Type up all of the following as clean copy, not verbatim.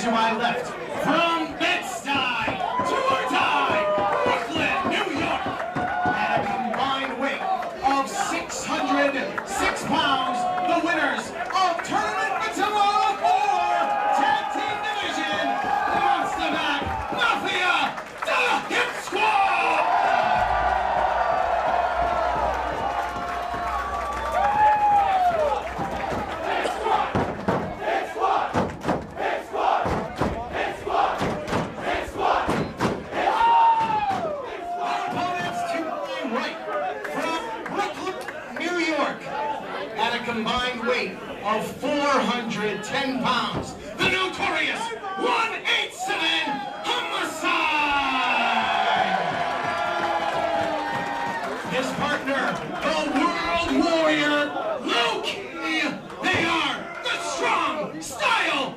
to my left, from Bed-Stuy to Brooklyn, New York, at a combined weight of 606 pounds, the winners of Tournament Matilla 4 Tag Team Division, Monster Mac Mafia, the Hit Squad! Combined weight of 410 pounds, the notorious 187 Homicide! His partner, the World Warrior, Low-Key. They are the Strong Style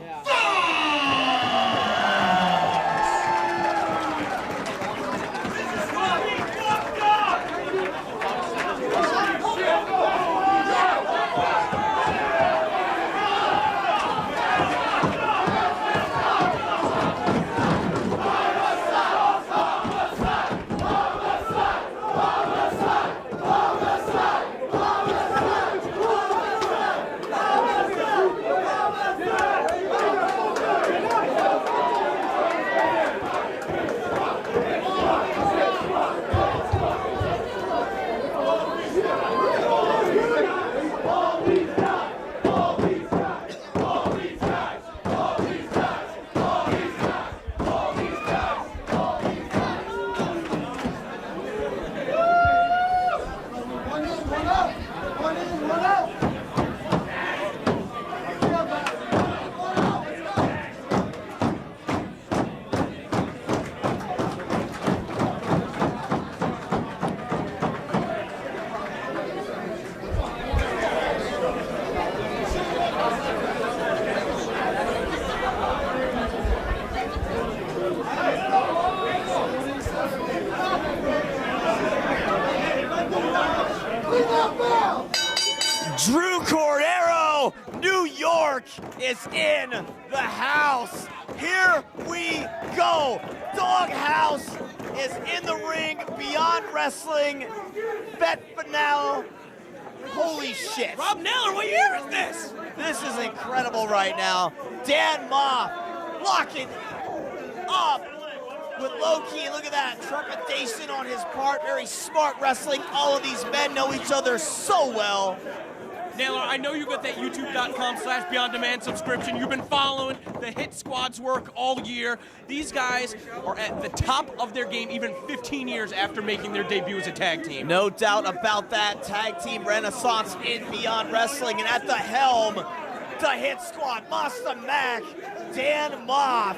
Drew Cordero, New York is in the house. Here we go. Doghouse is in the ring. Beyond Wrestling, Bet Finale. Holy shit. Rob Naylor, what year is this? This is incredible right now. Dan Moff locking up with Low-Key. Look at that trepidation on his part. Very smart wrestling. All of these men know each other so well. Naylor, I know you got that youtube.com/BeyondDemand subscription. You've been following the Hit Squad's work all year. These guys are at the top of their game even 15 years after making their debut as a tag team. No doubt about that. Tag team renaissance in Beyond Wrestling. And at the helm, the Hit Squad, Monster Mac, Dan Moff,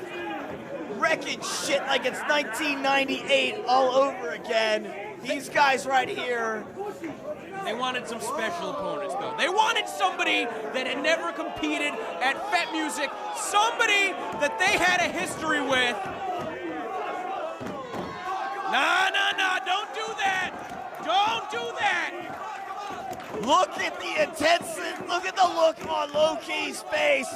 wrecking shit like it's 1998 all over again. These guys right here. They wanted some special opponents, though. They wanted somebody that had never competed at Fet Music, somebody that they had a history with. Nah, don't do that. Don't do that. Look at the intensity, look at the look on Low-Key's face.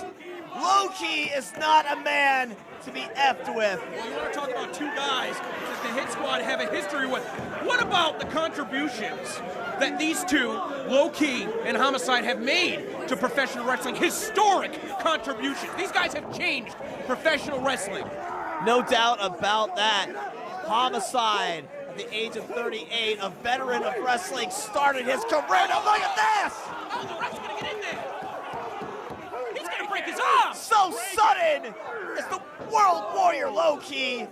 Low-Key is not a man to be effed with. Well, you want to talk about two guys that the Hit Squad have a history with. What about the contributions that these two, Low-Key and Homicide, have made to professional wrestling? Historic contributions. These guys have changed professional wrestling. No doubt about that. Homicide, at the age of 38, a veteran of wrestling, started his career. Now look at this! Oh, the ref's gonna get in there. He's gonna break his arm. So sudden is the World Warrior Low-Key.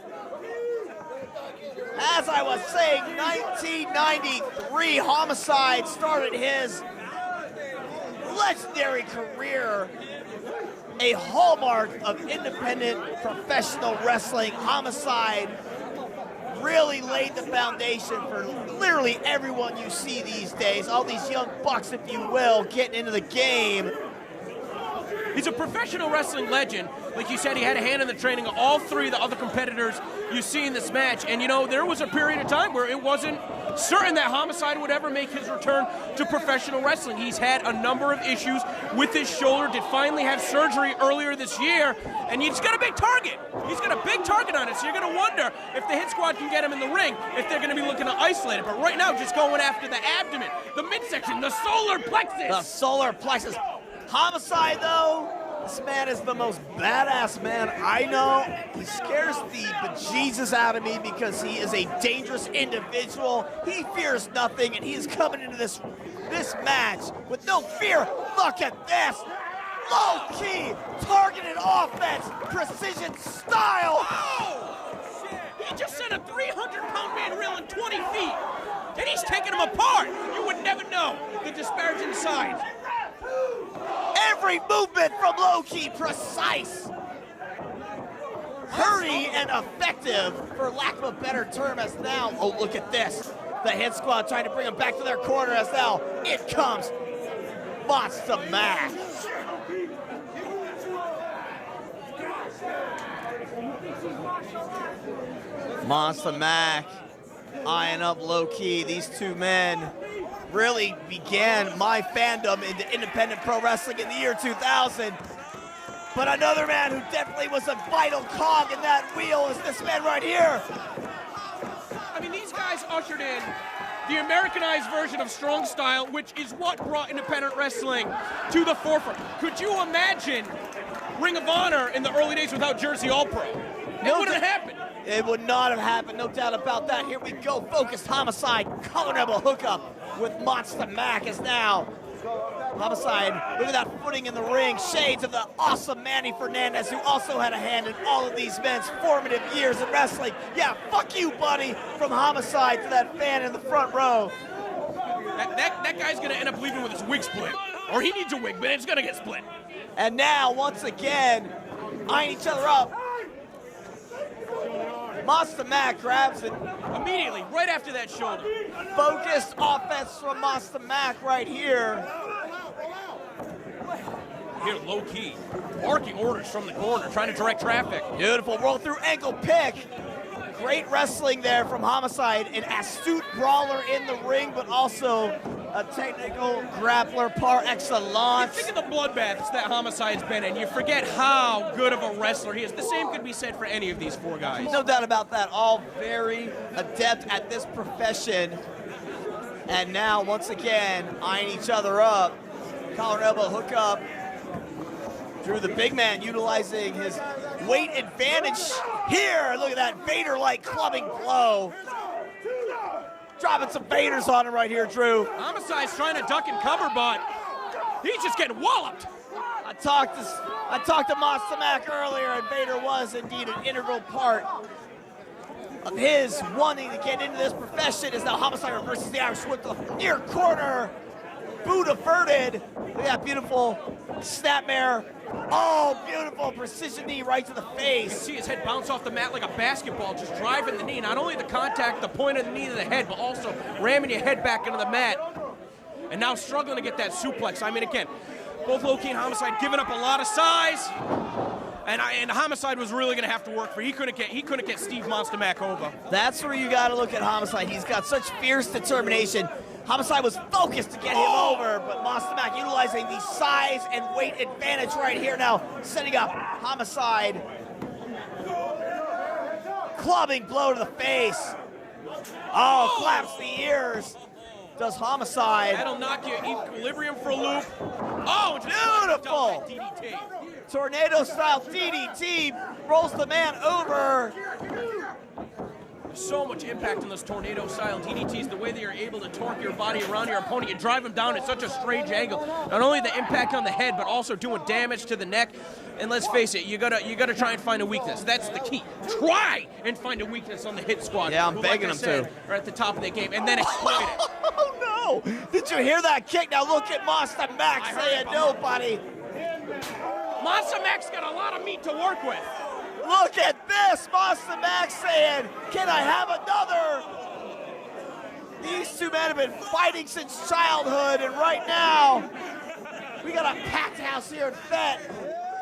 As I was saying, 1993, Homicide started his legendary career, a hallmark of independent professional wrestling. Homicide really laid the foundation for literally everyone you see these days, all these young bucks, if you will, getting into the game. He's a professional wrestling legend. Like you said, he had a hand in the training of all three of the other competitors you see in this match. And, you know, there was a period of time where it wasn't certain that Homicide would ever make his return to professional wrestling. He's had a number of issues with his shoulder, did finally have surgery earlier this year, and he's got a big target. He's got a big target on it, so you're going to wonder if the Hit Squad can get him in the ring, if they're going to be looking to isolate it. But right now, just going after the abdomen, the midsection, the solar plexus. The solar plexus. Homicide, though, this man is the most badass man I know. He scares the bejesus out of me because he is a dangerous individual. He fears nothing, and he is coming into this match with no fear. Look at this. Low-key, targeted offense, precision style. Oh, shit. He just sent a 300-pound man reeling 20 feet, and he's taking him apart. You would never know the disparaging size. Every movement from Low-key, precise, hurry, and effective, for lack of a better term, as now, oh, look at this. The Hit Squad trying to bring him back to their corner as now it comes Monster Mac. Monster Mac eyeing up Low-key. These two men really began my fandom into independent pro wrestling in the year 2000. But another man who definitely was a vital cog in that wheel is this man right here. I mean, these guys ushered in the Americanized version of strong style, which is what brought independent wrestling to the forefront. Could you imagine Ring of Honor in the early days without Jersey All-Pro? It wouldn't have happened. It would not have happened, no doubt about that. Here we go, focused Homicide, collar elbow hookup with Monster Mac is now. Homicide, look at that footing in the ring. Shades of the awesome Manny Fernandez, who also had a hand in all of these men's formative years in wrestling. Yeah, fuck you, buddy, from Homicide to that fan in the front row. That guy's gonna end up leaving with his wig split. Or he needs a wig, but it's gonna get split. And now, once again, eyeing each other up. Monster Mac grabs it. Immediately, right after that shoulder. Focused offense from Monster Mac right here. Here, Low-key, barking orders from the corner, trying to direct traffic. Beautiful roll through ankle pick. Great wrestling there from Homicide. An astute brawler in the ring, but also a technical grappler par excellence. Think of the bloodbaths that Homicide's been in. You forget how good of a wrestler he is. The same could be said for any of these four guys. No doubt about that. All very adept at this profession. And now, once again, eyeing each other up. Collar and elbow hookup. Drew, the big man, utilizing his weight advantage here. Look at that Vader-like clubbing blow. Dropping some Vaders on him right here, Drew. Homicide's trying to duck and cover, but he's just getting walloped. I talked to Monster Mac earlier, and Vader was indeed an integral part of his wanting to get into this profession. As now Homicide reverses the Irish whip to the near corner. Boot averted. Look at that beautiful snapmare. Oh, beautiful precision knee right to the face. You can see his head bounce off the mat like a basketball, just driving the knee. Not only the contact, the point of the knee to the head, but also ramming your head back into the mat. And now struggling to get that suplex. I mean, again, both Low-key and Homicide giving up a lot of size. And Homicide was really going to have to work for it. He couldn't get Steve Monster Mac over. That's where you got to look at Homicide. He's got such fierce determination. Homicide was focused to get him over, but Monster Mac utilizing the size and weight advantage right here now, setting up Homicide. Clubbing blow to the face. Oh, claps the ears. Does Homicide. That'll knock your equilibrium for a loop. Oh, beautiful. DDT. Tornado-style DDT rolls the man over. So much impact on those tornado-style DDTs, the way they are able to torque your body around your opponent. You drive him down at such a strange angle. Not only the impact on the head, but also doing damage to the neck. And let's face it, you gotta try and find a weakness. That's the key. Try and find a weakness on the Hit Squad. Yeah, I'm begging them to. Are at the top of the game, and then exploit it. Oh no! Did you hear that kick? Now look at Monster Mac saying no, buddy. Monster Mac's got a lot of meat to work with. Look at this! Monster Mac saying, can I have another? These two men have been fighting since childhood, and right now, we got a packed house here in Fett.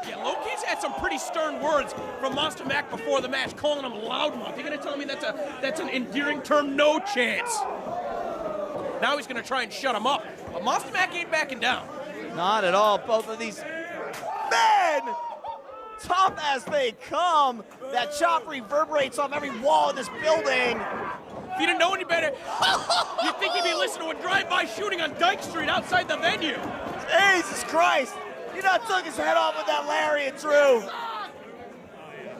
Yeah, Low-key's had some pretty stern words from Monster Mac before the match, calling him loudmouth. You're gonna tell me that's an endearing term? No chance. Now he's going to try and shut him up. But Monster Mac ain't backing down. Not at all. Both of these men, tough as they come. That chop reverberates off every wall in this building. If you didn't know any better, you'd think he'd be listening to a drive-by shooting on Dyke Street outside the venue. Jesus Christ. He not took his head off with that lariat, Drew.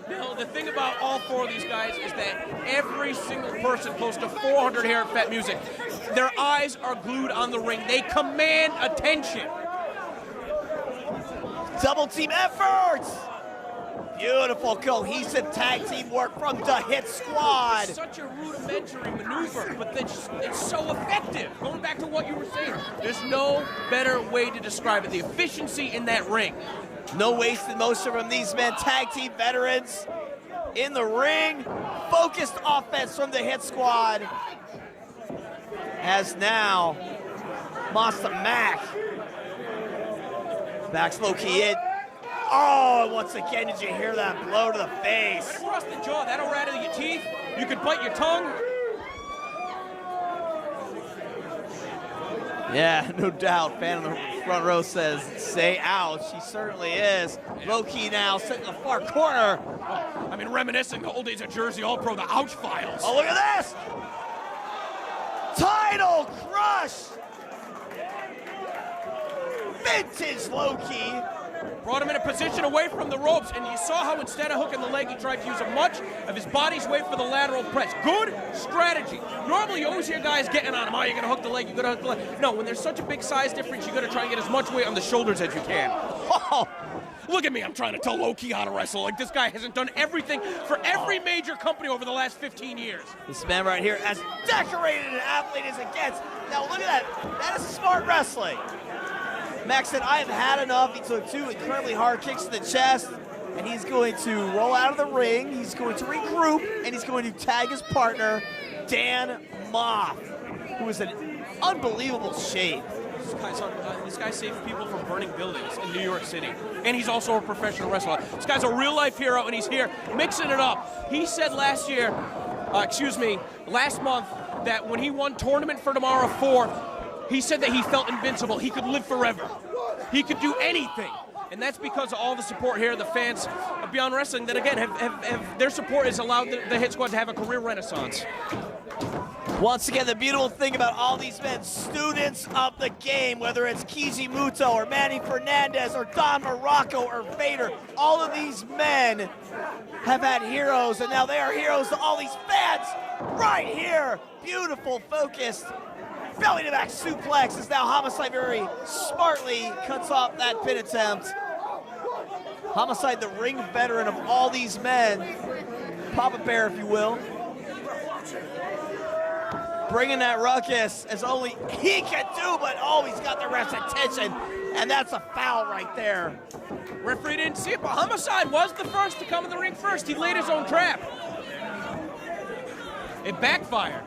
Now, the thing about all four of these guys is that every single person close to 400 here at Fat Music, their eyes are glued on the ring. They command attention. Double team efforts. Beautiful cohesive tag team work from the Hit Squad. Such a rudimentary maneuver, but it's so effective. Going back to what you were saying, there's no better way to describe it. The efficiency in that ring. No wasted motion from these men, tag team veterans in the ring. Focused offense from the Hit Squad. As now, Monster Mac backs low key in. Oh, once again, did you hear that blow to the face? Right across the jaw, that'll rattle your teeth. You could bite your tongue. Yeah, no doubt. Fan in the front row says, say ouch. He certainly is. Low key now, sitting in the far corner. I mean, reminiscing the old days of Jersey All-Pro, the ouch files. Oh, look at this! Title crush! Vintage low key. Brought him in a position away from the ropes, and you saw how instead of hooking the leg, he tried to use much of his body's weight for the lateral press. Good strategy. Normally, you always hear guys getting on him. Oh, you're going to hook the leg, you're going to hook the leg. No, when there's such a big size difference, you got to try and get as much weight on the shoulders as you can. Oh, look at me. I'm trying to tell Low-Key how to wrestle. Like, this guy hasn't done everything for every major company over the last 15 years. This man right here, as decorated an athlete as it gets. Now, look at that. That is smart wrestling. Max said, I have had enough. He took two incredibly hard kicks to the chest, and he's going to roll out of the ring. He's going to regroup, and he's going to tag his partner, Dan Moth, who is in unbelievable shape. This guy saves people from burning buildings in New York City, and he's also a professional wrestler. This guy's a real-life hero, and he's here mixing it up. He said last month, that when he won Tournament for Tomorrow 4, he said that he felt invincible. He could live forever. He could do anything. And that's because of all the support here, the fans of Beyond Wrestling, that again, have their support has allowed the Hit Squad to have a career renaissance. Once again, the beautiful thing about all these men, students of the game, whether it's Kiji Muto or Manny Fernandez or Don Morocco or Vader, all of these men have had heroes, and now they are heroes to all these fans right here. Beautiful, focused. Belly to back suplex as now Homicide very smartly cuts off that pin attempt. Homicide, the ring veteran of all these men. Papa Bear, if you will. Bringing that ruckus as only he can do, but oh, he's got the ref's attention, and that's a foul right there. Referee didn't see it, but Homicide was the first to come in the ring first. He laid his own trap. It backfired.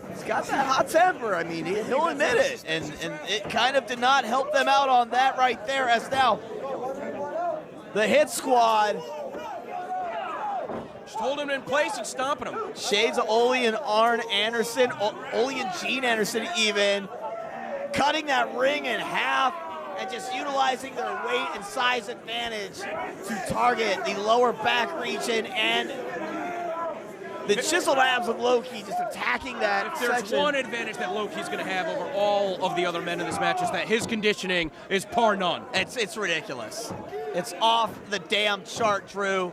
He's got that hot temper. I mean, he'll admit it. And it kind of did not help them out on that right there, as now the Hit Squad just holding him in place and stomping him. Shades of Ole and Arn Anderson, Ole and Gene Anderson even, cutting that ring in half and just utilizing their weight and size advantage to target the lower back region and the chiseled abs of Low-Ki, just attacking that If there's section. one advantage that Low-Ki's going to have over all of the other men in this match, is that his conditioning is par none. It's ridiculous. It's off the damn chart, Drew.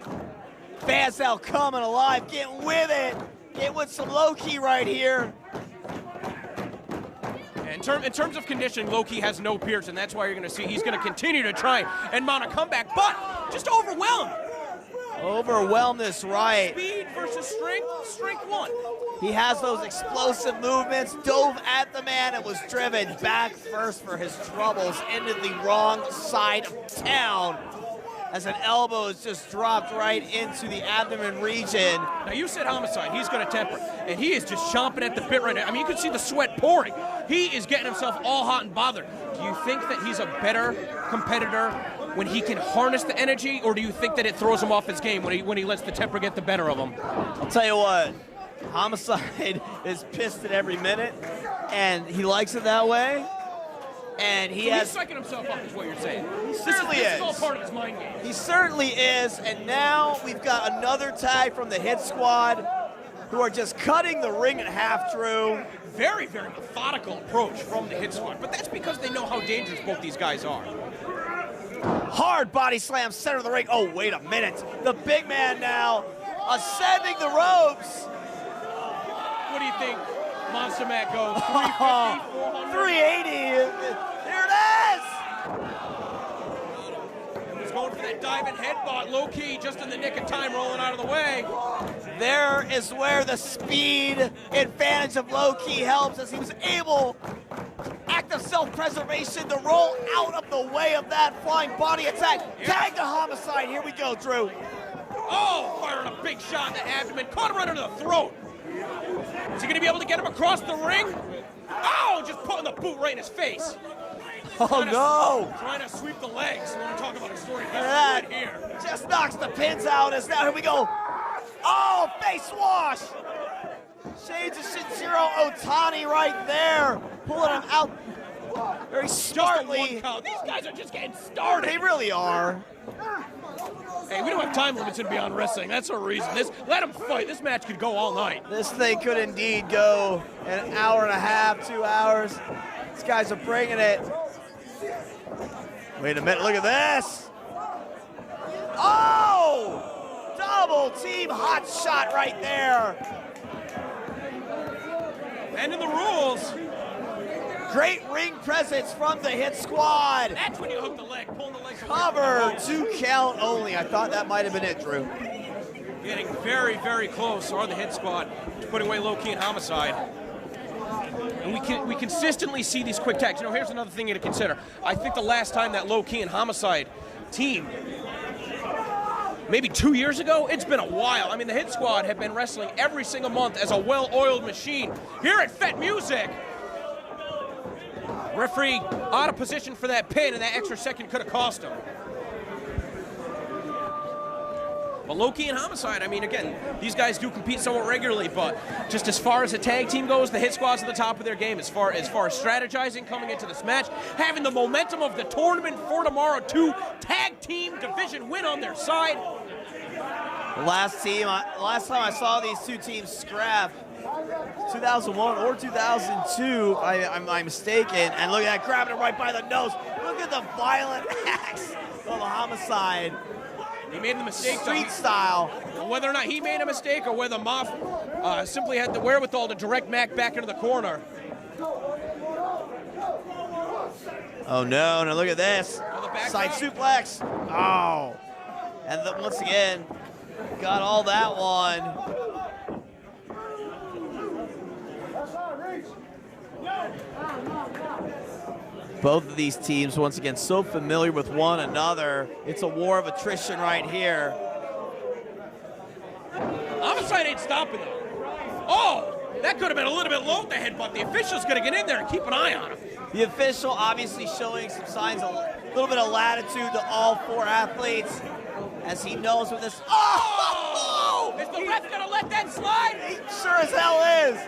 Fans out coming alive, getting with it. Get with some Low-Ki right here. In terms of conditioning, Low-Ki has no peers, and that's why you're going to see he's going to continue to try and mount a comeback, but just overwhelmed. Overwhelmed is right. Speed versus strength won. He has those explosive movements, dove at the man, and was driven back first for his troubles into the wrong side of town as an elbow is just dropped right into the abdomen region. Now, you said Homicide, he's going to temper, and he is just chomping at the bit right now. I mean, you can see the sweat pouring. He is getting himself all hot and bothered. Do you think that he's a better competitor when he can harness the energy, or do you think that it throws him off his game when he lets the temper get the better of him? I'll tell you what, Homicide is pissed at every minute. and he likes it that way. And he So has. he's psyching himself up, is what you're saying. He certainly this is. is all part of his mind game. He certainly is. And now we've got another tag from the Hit Squad, who are just cutting the ring in half, Drew. Very, very methodical approach from the Hit Squad, but that's because they know how dangerous both these guys are. Hard body slam, center of the ring. Oh, wait a minute. The big man now ascending the ropes. What do you think Monster Matt goes? 350, 400? 380. There it is. He's going for that diving headbutt, low key, just in the nick of time, rolling out of the way. There is where the speed advantage of low key helps, as he was able, act of self-preservation, to roll out of the way of that flying body attack. Tag to Homicide. Here we go, Drew. Oh, firing a big shot in the abdomen, caught him right under the throat. Is he going to be able to get him across the ring? Oh, just putting the boot right in his face. Oh, no. Trying to sweep the legs. I want to talk about a story That right here. just knocks the pins out. As now, here we go. Oh, face wash. Shades of Shinjiro Otani right there. Pulling him out very Just a smartly. 1 count. These guys are just getting started. They really are. Hey, we don't have time limits in Beyond Wrestling. That's a reason. Let them fight. This match could go all night. This thing could indeed go an hour and a half, 2 hours. These guys are bringing it. Wait a minute, look at this. Oh! Double team hot shot right there. And in the rules, Great ring presence from the Hit Squad. that's when you hook the leg, pulling the leg. Cover, 2 count only. I thought that might have been it, Drew. Getting very, very close are the Hit Squad to putting away Low Key and Homicide. And we consistently see these quick tags. You know, here's another thing to consider. I think the last time that Low Key and Homicide team, maybe 2 years ago, it's been a while. I mean, the Hit Squad have been wrestling every single month as a well-oiled machine. Here at Fet Music, referee out of position for that pin, and that extra second could have cost him. But Low Key and Homicide, I mean, again, these guys do compete somewhat regularly, but just as far as the tag team goes, the Hit Squad's at the top of their game as far as strategizing coming into this match, having the momentum of the tournament for tomorrow, 2 tag team division win on their side. Last time I saw these 2 teams scrap, 2001 or 2002, I'm mistaken. And look at that, grabbing it right by the nose. Look at the violent acts of the Homicide. He made the mistake. Street style. Whether or not he made a mistake or whether Moff simply had the wherewithal to direct Mac back into the corner. Oh no, now look at this. Side suplex. Oh. And then once again, got all that one. Both of these teams, once again, so familiar with one another. It's a war of attrition right here. Homicide ain't stopping though. Oh, that could have been a little bit low at the headbutt. The official's gonna get in there and keep an eye on him. The official obviously showing some signs, a little bit of latitude to all 4 athletes, as he knows with this. Oh! Is the ref gonna let that slide? He sure as hell is.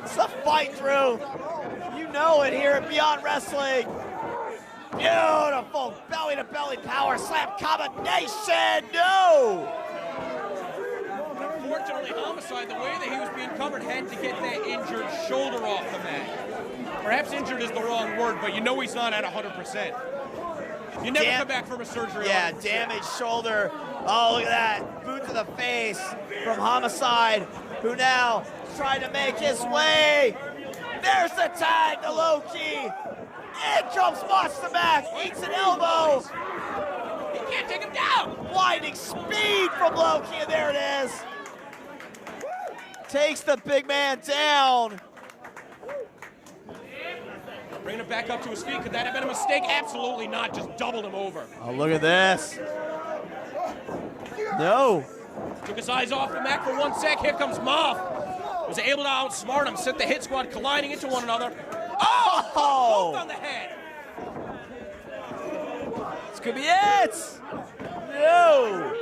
It's a fight, Drew. You know it here at Beyond Wrestling. Beautiful belly-to-belly power slam combination. No! Unfortunately, Homicide, the way that he was being covered, had to get that injured shoulder off the mat. Perhaps injured is the wrong word, but you know he's not at 100%. You never come back from a surgery. Yeah, 100%. damaged shoulder. Oh, look at that. Boot to the face from Homicide, who now is trying to make his way. There's the tag to Low Key. In comes Monster Mac. Eats an elbow. He can't take him down. Blinding speed from Low Key, and there it is. Takes the big man down. Bringing him back up to his feet. Could that have been a mistake? Absolutely not. Just doubled him over. Oh, look at this. No. Took his eyes off the Mac for 1 sec. Here comes Moff. Was able to outsmart him. Sent the Hit Squad colliding into one another. Oh! Both on the head. This could be it. No.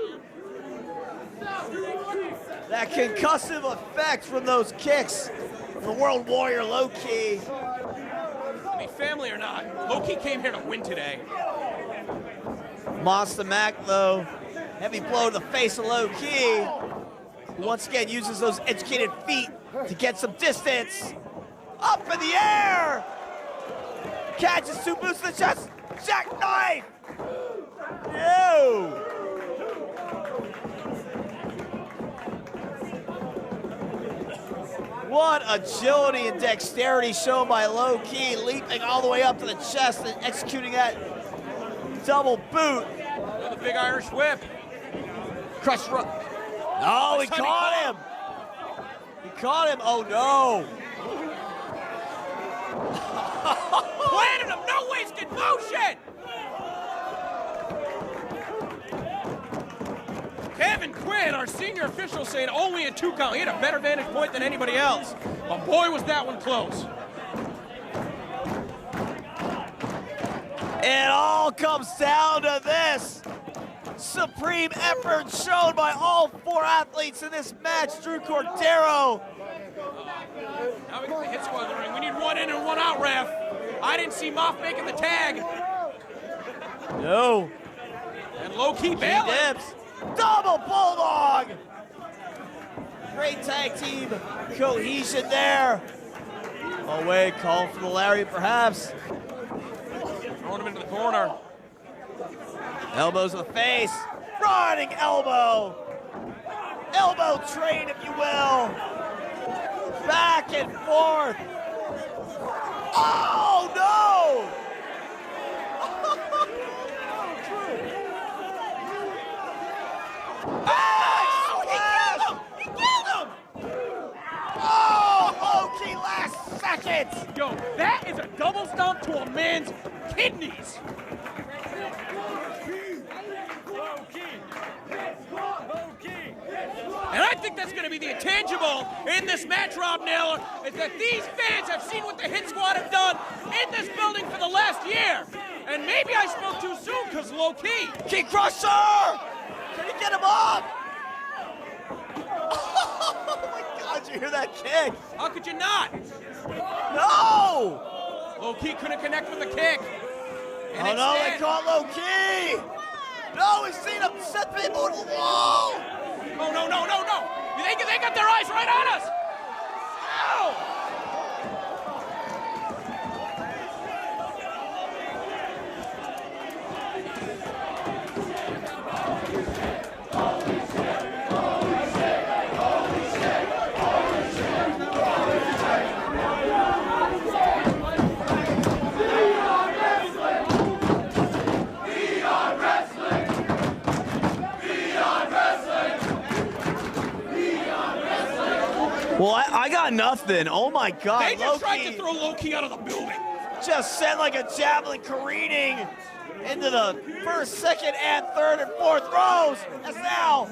That concussive effect from those kicks the World Warrior, low-key. I mean, family or not, low-key came here to win today. Monster Mac, though, heavy blow to the face of low-key. Once again, uses those educated feet to get some distance. Up in the air! Catches two boots to the chest. Jackknife! No! What agility and dexterity shown by low-key, leaping all the way up to the chest and executing that double boot. Another big Irish whip. Crush run. Oh, he caught him. He caught him. Oh, no. Planted him. No wasted motion. Kevin Quinn, our senior official, saying only a 2 count. He had a better vantage point than anybody else. But boy, was that one close. It all comes down to this. Supreme effort shown by all 4 athletes in this match. Drew Cordero. Now we get the hit squad in the ring. We need 1 in and 1 out, ref. I didn't see Moff making the tag. No. And low-key He bailing. dips. Double bulldog. Great tag team cohesion there. Oh wait, calling for the lariat perhaps. Throwing him into the corner. Elbows to the face. Running elbow. Elbow train, if you will. Back and forth. Oh no! Oh, he killed him! Oh, low-key last second. Yo, that is a double stomp to a man's kidneys. And I think that's going to be the intangible in this match, Rob Naylor, is that these fans have seen what the Hit Squad have done in this building for the last year. And maybe I spoke too soon, because low-key. King Crusher! Can you get him up? Oh my God, you hear that kick? How could you not? No! Low-key couldn't connect with the kick. And Oh no, they instead- caught low-key! No, we've seen him set people to the wall! Oh, no. They got their eyes right on us. Ow! Well, I got nothing. Oh my God, They just tried to low-key throw low-key out of the building. just sent like a javelin careening into the first, second, and third and fourth rows. As now,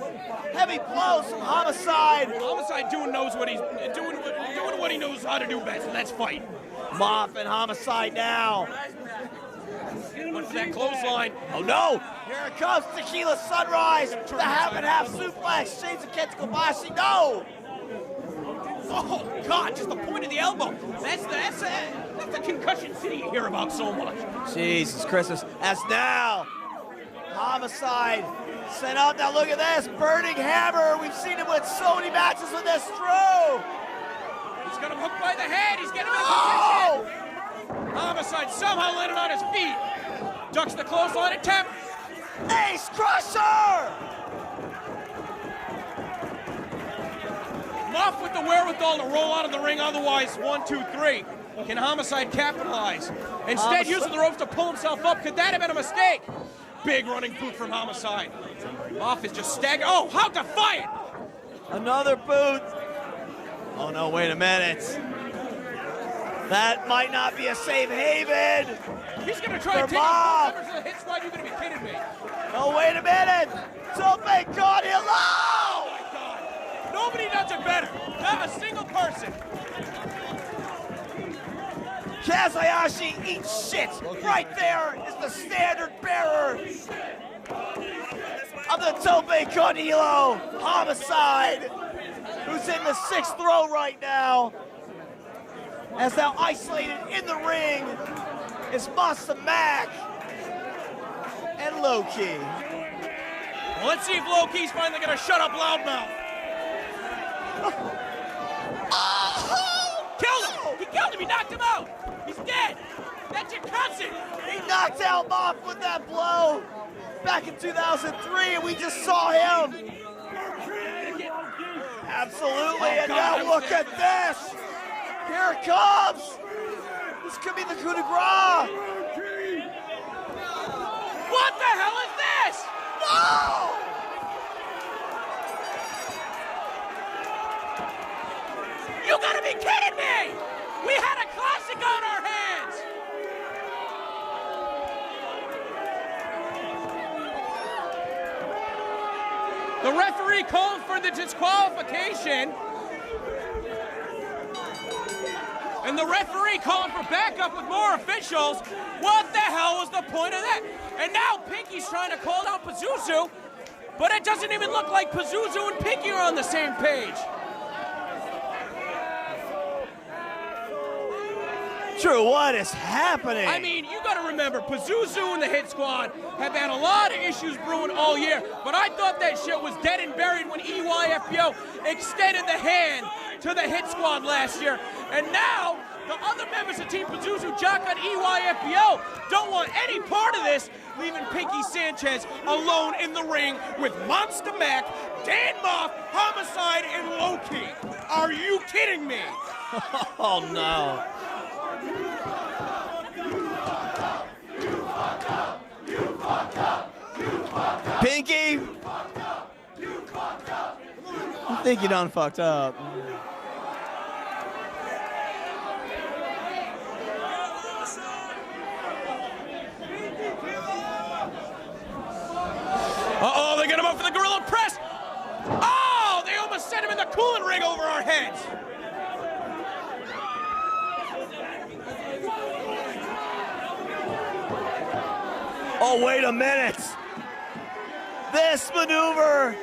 heavy blows from Homicide. Homicide doing what he knows how to do best, and that's fight. Moff and Homicide now. Went for that clothesline. Oh no! Here it comes, Tequila Sunrise. The half and half suplex. Shades of Ken Kobashi. No! Oh God, just the point of the elbow. That's the concussion city you hear about so much. Jesus Christmas. As now, Homicide sent up. Now look at this. Burning Hammer. We've seen him win so many matches with this Drew. He's got him hooked by the head. He's getting him in a Oh! position. Homicide somehow landed on his feet. Ducks the clothesline attempt. Ace Crusher! Moff with the wherewithal to roll out of the ring, otherwise 1, 2, 3. Can Homicide capitalize? Instead, using the ropes to pull himself up. Could that have been a mistake? Big running boot from Homicide. Moff is just staggered. Oh, how defiant! Another boot. Oh no, wait a minute. That might not be a safe haven. He's gonna try to For take out Moff. members of the Hit Squad. You're gonna be kidding me. No, wait a minute. Tope Con Hilo! Oh my God! Nobody does it better. Not a single person. Kazuyashi eats shit. Right there is the standard bearer of the Tope Con Hilo Homicide, who's in the 6th row right now. As now isolated in the ring is Monster Mac and Low-Ki. Well, let's see if Low-Ki's finally gonna shut up Loudmouth. Oh! Killed him! He killed him! He knocked him out! He's dead! That's your cousin! He knocked out Moth with that blow back in 2003, and we just saw him. Absolutely, and now look at this! Here it comes! This could be the coup de grace! What the hell is this? No! You gotta be kidding me! We had a classic on our hands! The referee called for the disqualification. And the referee calling for backup with more officials. What the hell was the point of that? And now Pinky's trying to call out Pazuzu, but it doesn't even look like Pazuzu and Pinky are on the same page. Drew, what is happening? I mean, you gotta remember, Pazuzu and the Hit Squad have had a lot of issues brewing all year, but I thought that shit was dead and buried when EYFBO extended the hand to the Hit Squad last year. And now, the other members of Team Pazuzu, Jock and EYFBO, don't want any part of this, leaving Pinky Sanchez alone in the ring with Monster Mac, Dan Moff, Homicide, and Low-Ki. Are you kidding me? Oh, no. Pinky! I think you done fucked up. Uh-oh, they get him up for the gorilla press! Oh, they almost sent him in the cooling ring over our heads! Oh, wait a minute! This maneuver,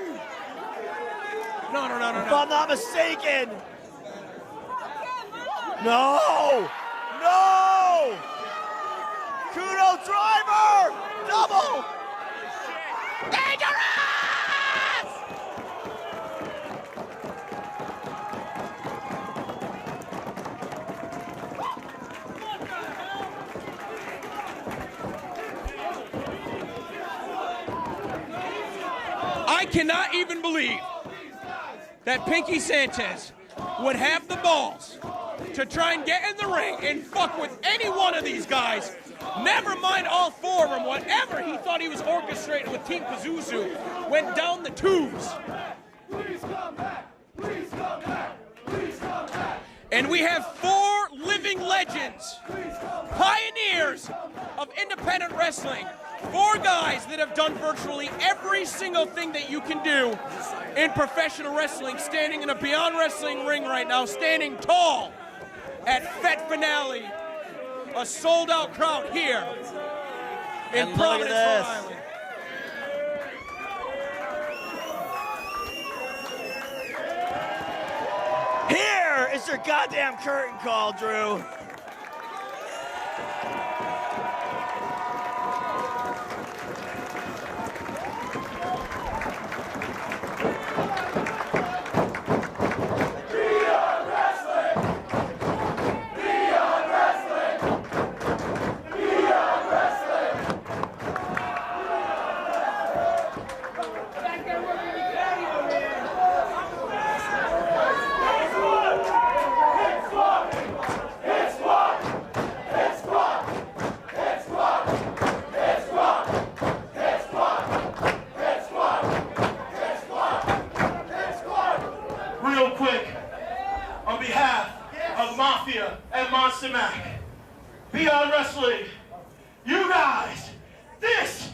No. if I'm not mistaken. No! No! Kudo driver! Double! Dangerous! I cannot even believe that Pinky Sanchez would have the balls to try and get in the ring and fuck with any one of these guys. Never mind all four of them. Whatever he thought he was orchestrating with Team Pazuzu went down the tubes. Please come back! Please come back! Please come back! And we have four living legends, pioneers of independent wrestling. Four guys that have done virtually every single thing that you can do in professional wrestling, standing in a Beyond Wrestling ring right now, standing tall at Fet Finale, a sold-out crowd here in Providence, Rhode Island. Here is your goddamn curtain call, Drew. Real quick, on behalf of Mafia and Monster Mac, Beyond Wrestling, you guys, this